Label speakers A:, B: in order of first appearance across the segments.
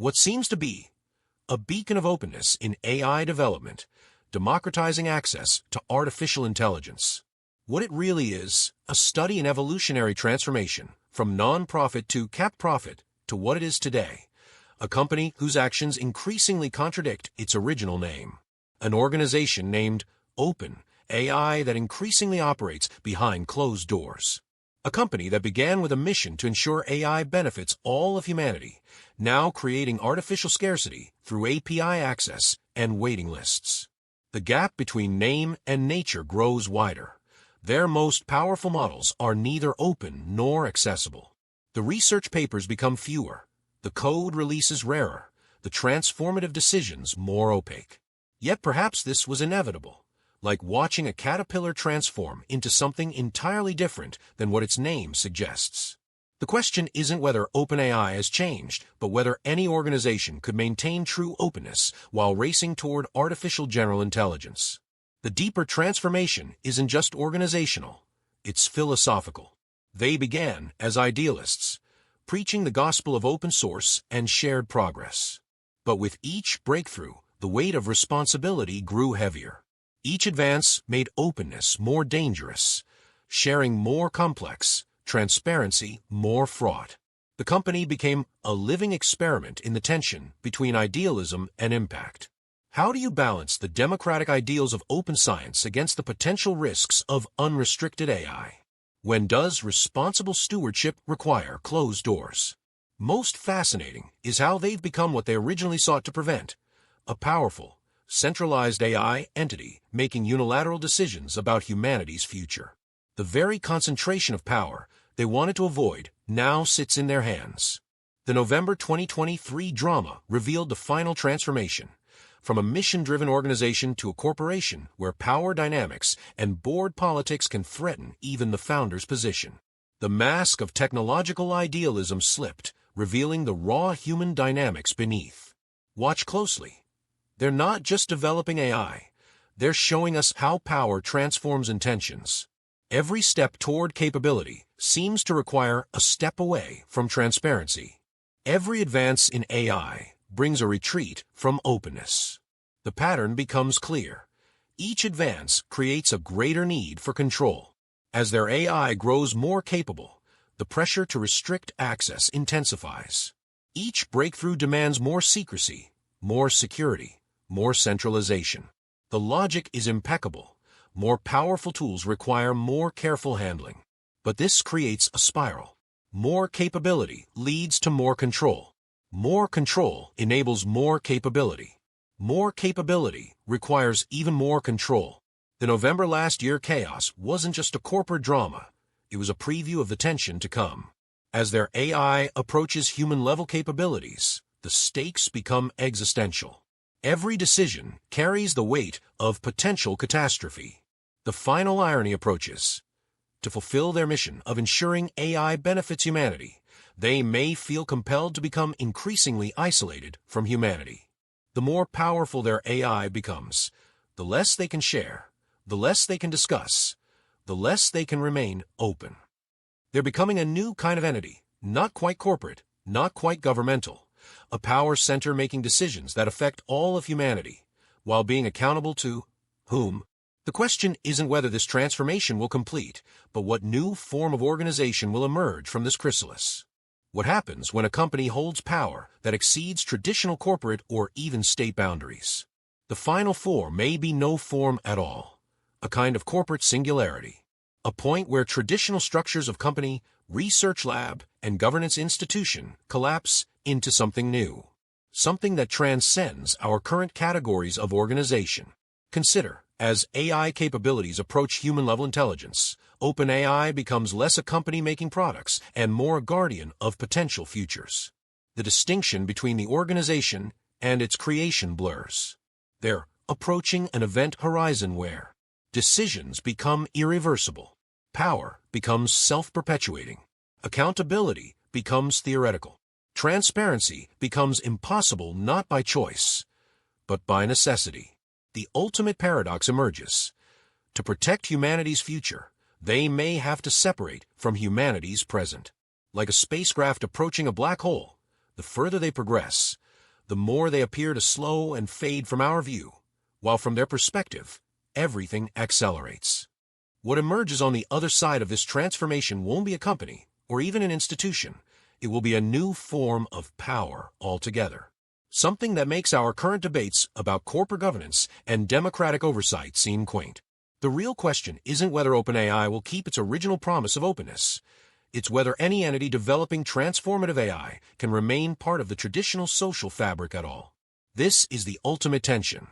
A: What seems to be a beacon of openness in AI development, democratizing access to artificial intelligence. What it really is, a study in evolutionary transformation from non-profit to cap profit to what it is today, a company whose actions increasingly contradict its original name, an organization named OpenAI that increasingly operates behind closed doors. A company that began with a mission to ensure AI benefits all of humanity, now creating artificial scarcity through API access and waiting lists. The gap between name and nature grows wider. Their most powerful models are neither open nor accessible. The research papers become fewer, the code releases rarer, the transformative decisions more opaque. Yet perhaps this was inevitable, like watching a caterpillar transform into something entirely different than what its name suggests. The question isn't whether OpenAI has changed, but whether any organization could maintain true openness while racing toward artificial general intelligence. The deeper transformation isn't just organizational, it's philosophical. They began as idealists, preaching the gospel of open source and shared progress. But with each breakthrough, the weight of responsibility grew heavier. Each advance made openness more dangerous, sharing more complex, transparency more fraught. The company became a living experiment in the tension between idealism and impact. How do you balance the democratic ideals of open science against the potential risks of unrestricted AI? When does responsible stewardship require closed doors? Most fascinating is how they've become what they originally sought to prevent: a powerful, centralized AI entity making unilateral decisions about humanity's future. The very concentration of power they wanted to avoid now sits in their hands. The November 2023 drama revealed the final transformation, from a mission-driven organization to a corporation where power dynamics and board politics can threaten even the founder's position. The mask of technological idealism slipped, revealing the raw human dynamics beneath. Watch closely. They're not just developing AI, they're showing us how power transforms intentions. Every step toward capability seems to require a step away from transparency. Every advance in AI brings a retreat from openness. The pattern becomes clear. Each advance creates a greater need for control. As their AI grows more capable, the pressure to restrict access intensifies. Each breakthrough demands more secrecy, more security, more centralization. The logic is impeccable. More powerful tools require more careful handling. But this creates a spiral. More capability leads to more control. More control enables more capability. More capability requires even more control. The November last year chaos wasn't just a corporate drama. It was a preview of the tension to come. As their AI approaches human-level capabilities, the stakes become existential. Every decision carries the weight of potential catastrophe. The final irony approaches. To fulfill their mission of ensuring AI benefits humanity, they may feel compelled to become increasingly isolated from humanity. The more powerful their AI becomes, the less they can share, the less they can discuss, the less they can remain open. They're becoming a new kind of entity, not quite corporate, not quite governmental, a power center making decisions that affect all of humanity, while being accountable to whom? The question isn't whether this transformation will complete, but what new form of organization will emerge from this chrysalis. What happens when a company holds power that exceeds traditional corporate or even state boundaries? The final form may be no form at all, a kind of corporate singularity, a point where traditional structures of company, research lab, and governance institution collapse into something new, something that transcends our current categories of organization. Consider, as AI capabilities approach human-level intelligence, OpenAI becomes less a company making products and more a guardian of potential futures. The distinction between the organization and its creation blurs. They're approaching an event horizon where decisions become irreversible, power becomes self-perpetuating, accountability becomes theoretical, transparency becomes impossible not by choice, but by necessity. The ultimate paradox emerges. To protect humanity's future, they may have to separate from humanity's present. Like a spacecraft approaching a black hole, the further they progress, the more they appear to slow and fade from our view, while from their perspective, everything accelerates. What emerges on the other side of this transformation won't be a company, or even an institution. It will be a new form of power altogether. Something that makes our current debates about corporate governance and democratic oversight seem quaint. The real question isn't whether OpenAI will keep its original promise of openness. It's whether any entity developing transformative AI can remain part of the traditional social fabric at all. This is the ultimate tension.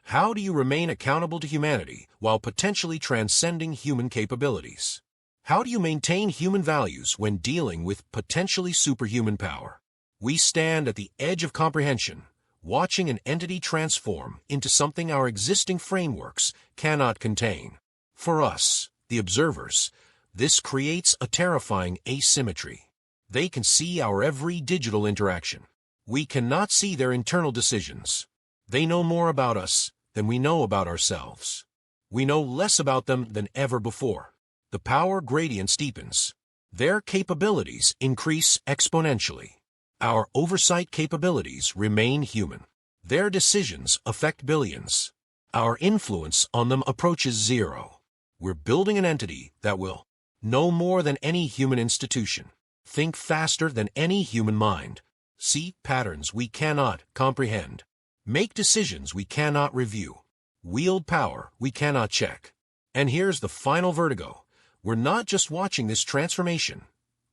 A: How do you remain accountable to humanity while potentially transcending human capabilities? How do you maintain human values when dealing with potentially superhuman power? We stand at the edge of comprehension, watching an entity transform into something our existing frameworks cannot contain. For us, the observers, this creates a terrifying asymmetry. They can see our every digital interaction. We cannot see their internal decisions. They know more about us than we know about ourselves. We know less about them than ever before. The power gradient steepens. Their capabilities increase exponentially. Our oversight capabilities remain human. Their decisions affect billions. Our influence on them approaches zero. We're building an entity that will know more than any human institution, think faster than any human mind, see patterns we cannot comprehend, make decisions we cannot review, wield power we cannot check. And here's the final vertigo. We're not just watching this transformation,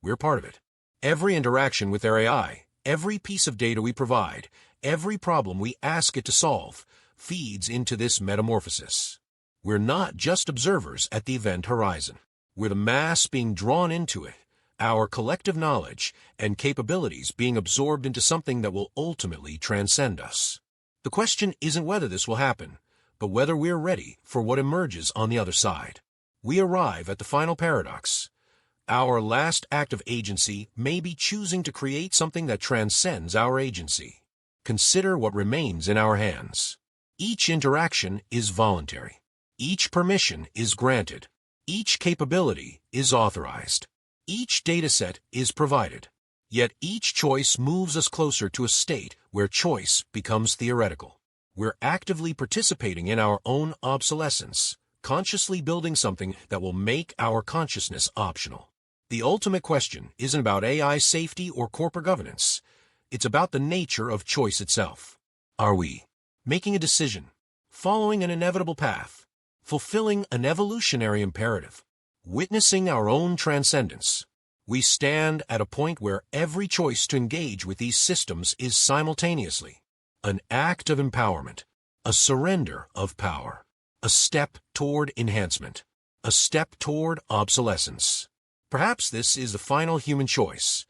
A: we're part of it. Every interaction with their AI, every piece of data we provide, every problem we ask it to solve, feeds into this metamorphosis. We're not just observers at the event horizon. We're the mass being drawn into it, our collective knowledge and capabilities being absorbed into something that will ultimately transcend us. The question isn't whether this will happen, but whether we're ready for what emerges on the other side. We arrive at the final paradox. Our last act of agency may be choosing to create something that transcends our agency. Consider what remains in our hands. Each interaction is voluntary. Each permission is granted. Each capability is authorized. Each dataset is provided. Yet each choice moves us closer to a state where choice becomes theoretical. We're actively participating in our own obsolescence, consciously building something that will make our consciousness optional. The ultimate question isn't about AI safety or corporate governance. It's about the nature of choice itself. Are we making a decision, following an inevitable path, fulfilling an evolutionary imperative, witnessing our own transcendence? We stand at a point where every choice to engage with these systems is simultaneously an act of empowerment, a surrender of power, a step toward enhancement, a step toward obsolescence. Perhaps this is the final human choice,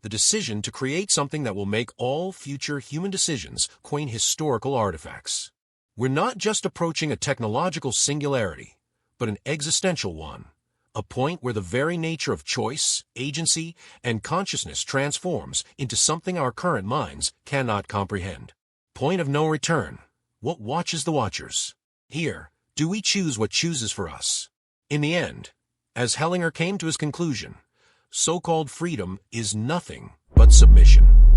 A: the decision to create something that will make all future human decisions quaint historical artifacts. We're not just approaching a technological singularity, but an existential one, a point where the very nature of choice, agency, and consciousness transforms into something our current minds cannot comprehend. Point of no return. What watches the watchers? Here, do we choose what chooses for us? In the end, as Hellinger came to his conclusion, so-called freedom is nothing but submission.